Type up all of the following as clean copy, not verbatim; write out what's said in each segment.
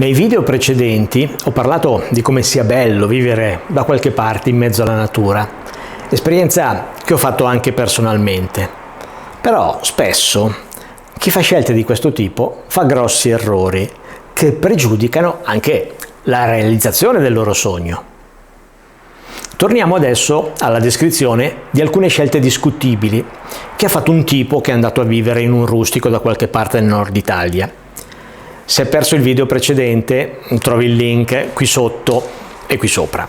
Nei video precedenti ho parlato di come sia bello vivere da qualche parte in mezzo alla natura, esperienza che ho fatto anche personalmente. Però spesso chi fa scelte di questo tipo fa grossi errori che pregiudicano anche la realizzazione del loro sogno. Torniamo adesso alla descrizione di alcune scelte discutibili che ha fatto un tipo che è andato a vivere in un rustico da qualche parte del nord Italia. Se hai perso il video precedente, trovi il link qui sotto e qui sopra.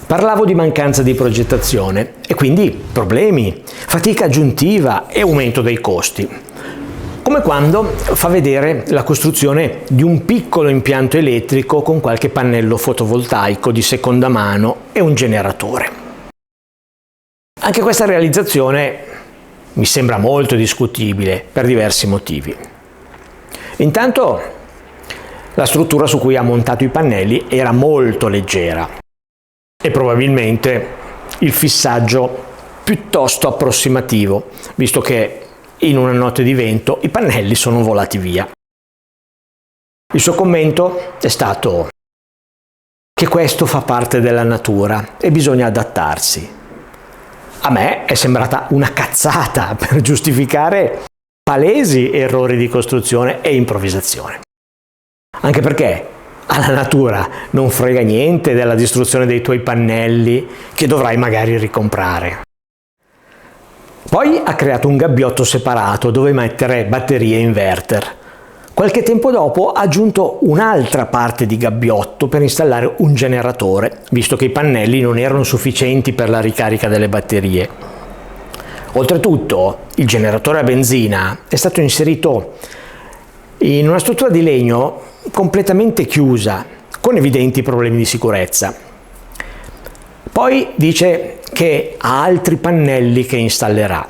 Parlavo di mancanza di progettazione e quindi problemi, fatica aggiuntiva e aumento dei costi. Come quando fa vedere la costruzione di un piccolo impianto elettrico con qualche pannello fotovoltaico di seconda mano e un generatore. Anche questa realizzazione mi sembra molto discutibile per diversi motivi. Intanto, la struttura su cui ha montato i pannelli era molto leggera e probabilmente il fissaggio piuttosto approssimativo, visto che in una notte di vento i pannelli sono volati via. Il suo commento è stato che questo fa parte della natura e bisogna adattarsi. A me è sembrata una cazzata per giustificare palesi errori di costruzione e improvvisazione. Anche perché alla natura non frega niente della distruzione dei tuoi pannelli che dovrai magari ricomprare. Poi ha creato un gabbiotto separato dove mettere batterie e inverter. Qualche tempo dopo ha aggiunto un'altra parte di gabbiotto per installare un generatore, visto che i pannelli non erano sufficienti per la ricarica delle batterie. Oltretutto, il generatore a benzina è stato inserito in una struttura di legno completamente chiusa, con evidenti problemi di sicurezza. Poi dice che ha altri pannelli che installerà.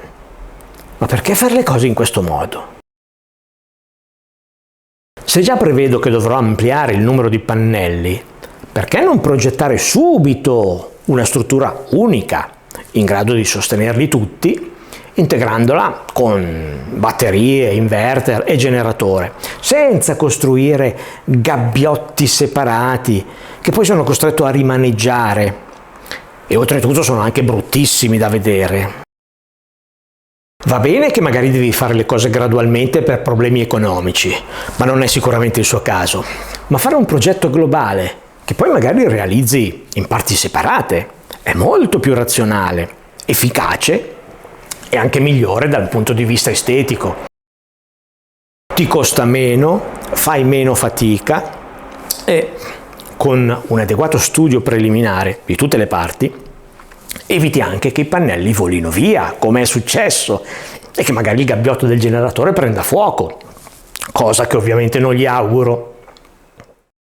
Ma perché fare le cose in questo modo? Se già prevedo che dovrò ampliare il numero di pannelli, perché non progettare subito una struttura unica, in grado di sostenerli tutti, integrandola con batterie, inverter e generatore, senza costruire gabbiotti separati che poi sono costretto a rimaneggiare e oltretutto sono anche bruttissimi da vedere. Va bene che magari devi fare le cose gradualmente per problemi economici, ma non è sicuramente il suo caso. Ma fare un progetto globale che poi magari realizzi in parti separate è molto più razionale, efficace e anche migliore dal punto di vista estetico. Ti costa meno, fai meno fatica e con un adeguato studio preliminare di tutte le parti eviti anche che i pannelli volino via, come è successo, e che magari il gabbiotto del generatore prenda fuoco, cosa che ovviamente non gli auguro.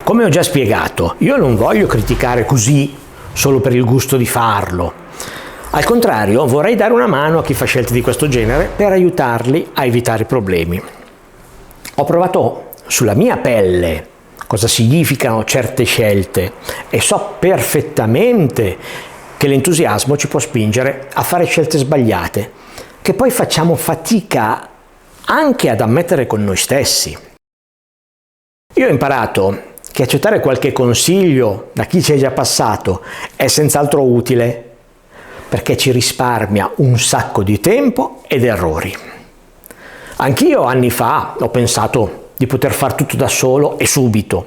Come ho già spiegato, io non voglio criticare così solo per il gusto di farlo. Al contrario, vorrei dare una mano a chi fa scelte di questo genere per aiutarli a evitare problemi. Ho provato sulla mia pelle cosa significano certe scelte e so perfettamente che l'entusiasmo ci può spingere a fare scelte sbagliate, che poi facciamo fatica anche ad ammettere con noi stessi. Io ho imparato che accettare qualche consiglio da chi ci è già passato è senz'altro utile, perché ci risparmia un sacco di tempo ed errori. Anch'io anni fa ho pensato di poter far tutto da solo e subito.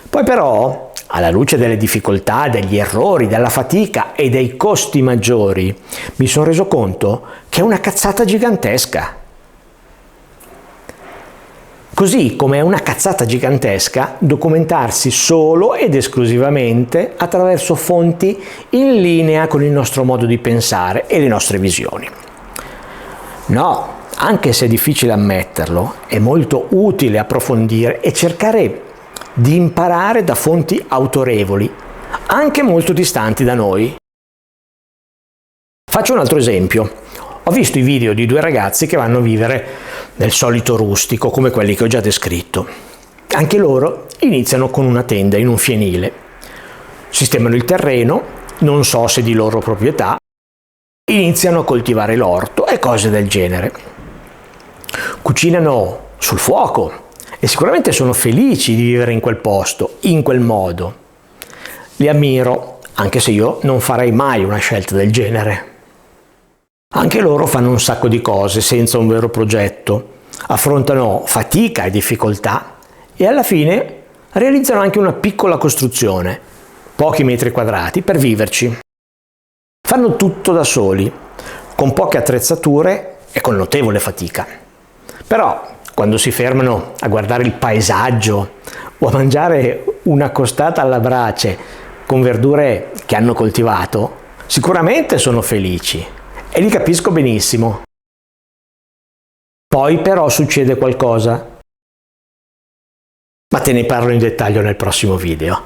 Poi però, alla luce delle difficoltà, degli errori, della fatica e dei costi maggiori, mi sono reso conto che è una cazzata gigantesca. Così come è una cazzata gigantesca documentarsi solo ed esclusivamente attraverso fonti in linea con il nostro modo di pensare e le nostre visioni. No, anche se è difficile ammetterlo, è molto utile approfondire e cercare di imparare da fonti autorevoli, anche molto distanti da noi. Faccio un altro esempio. Ho visto i video di due ragazzi che vanno a vivere nel solito rustico, come quelli che ho già descritto. Anche loro iniziano con una tenda in un fienile. Sistemano il terreno, non so se di loro proprietà, iniziano a coltivare l'orto e cose del genere. Cucinano sul fuoco e sicuramente sono felici di vivere in quel posto, in quel modo. Li ammiro, anche se io non farei mai una scelta del genere. Anche loro fanno un sacco di cose senza un vero progetto, affrontano fatica e difficoltà e alla fine realizzano anche una piccola costruzione, pochi metri quadrati, per viverci. Fanno tutto da soli, con poche attrezzature e con notevole fatica. Però, quando si fermano a guardare il paesaggio o a mangiare una costata alla brace con verdure che hanno coltivato, sicuramente sono felici e li capisco benissimo. Poi però succede qualcosa. Ma te ne parlo in dettaglio nel prossimo video.